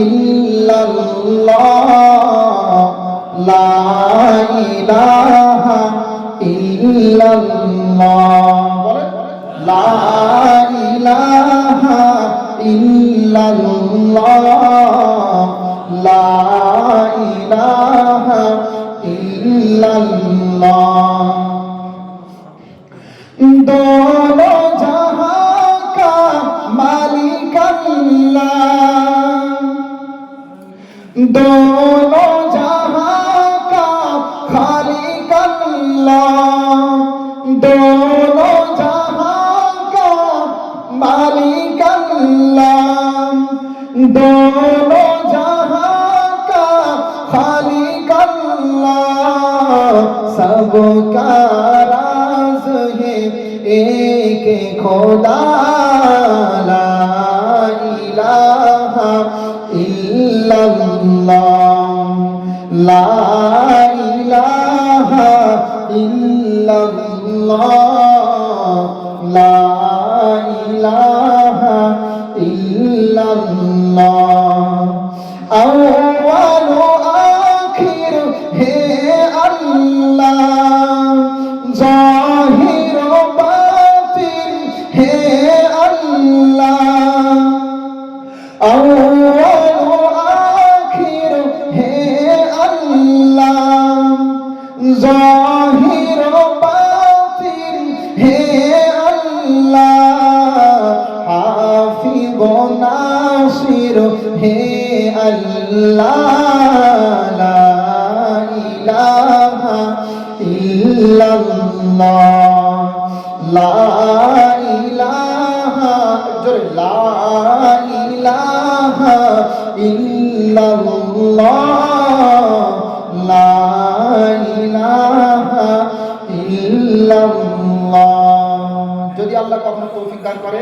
ইল্লাল্লাহ লা ইলাহা ইল্লাল্লাহ বলেন লা ইলাহা ইল্লাল্লাহ লা ইলাহা ইল্লাল্লাহ दोनों जहां का मालिक अल्लाह दोनों जहां का खालिक अल्लाह दोनों जहां का मालिक अल्लाह दोनों जहां का खालिक अल्लाह सबका राज है एक खुदा ला इलाहा इल्लल्लाह ला इलाहा इल्लल्लाह ला इलाहा इल्लल्लाह अव्वल आखिर है अल्लाह ज़ाहिर बातिन है अल्लाह अव्वल आखिर है अल्लाह ज़ाहिर बातिन है अल्लाह हाफिज़ नासिर है अल्लाह ला इलाहा इल्लल्लाह ला इलाहा ला इलाहा इल्लल्लाह ला ইলাহা ইল্লাল্লাহ। যদি আল্লাহ কখনো তৌফিক দান করে।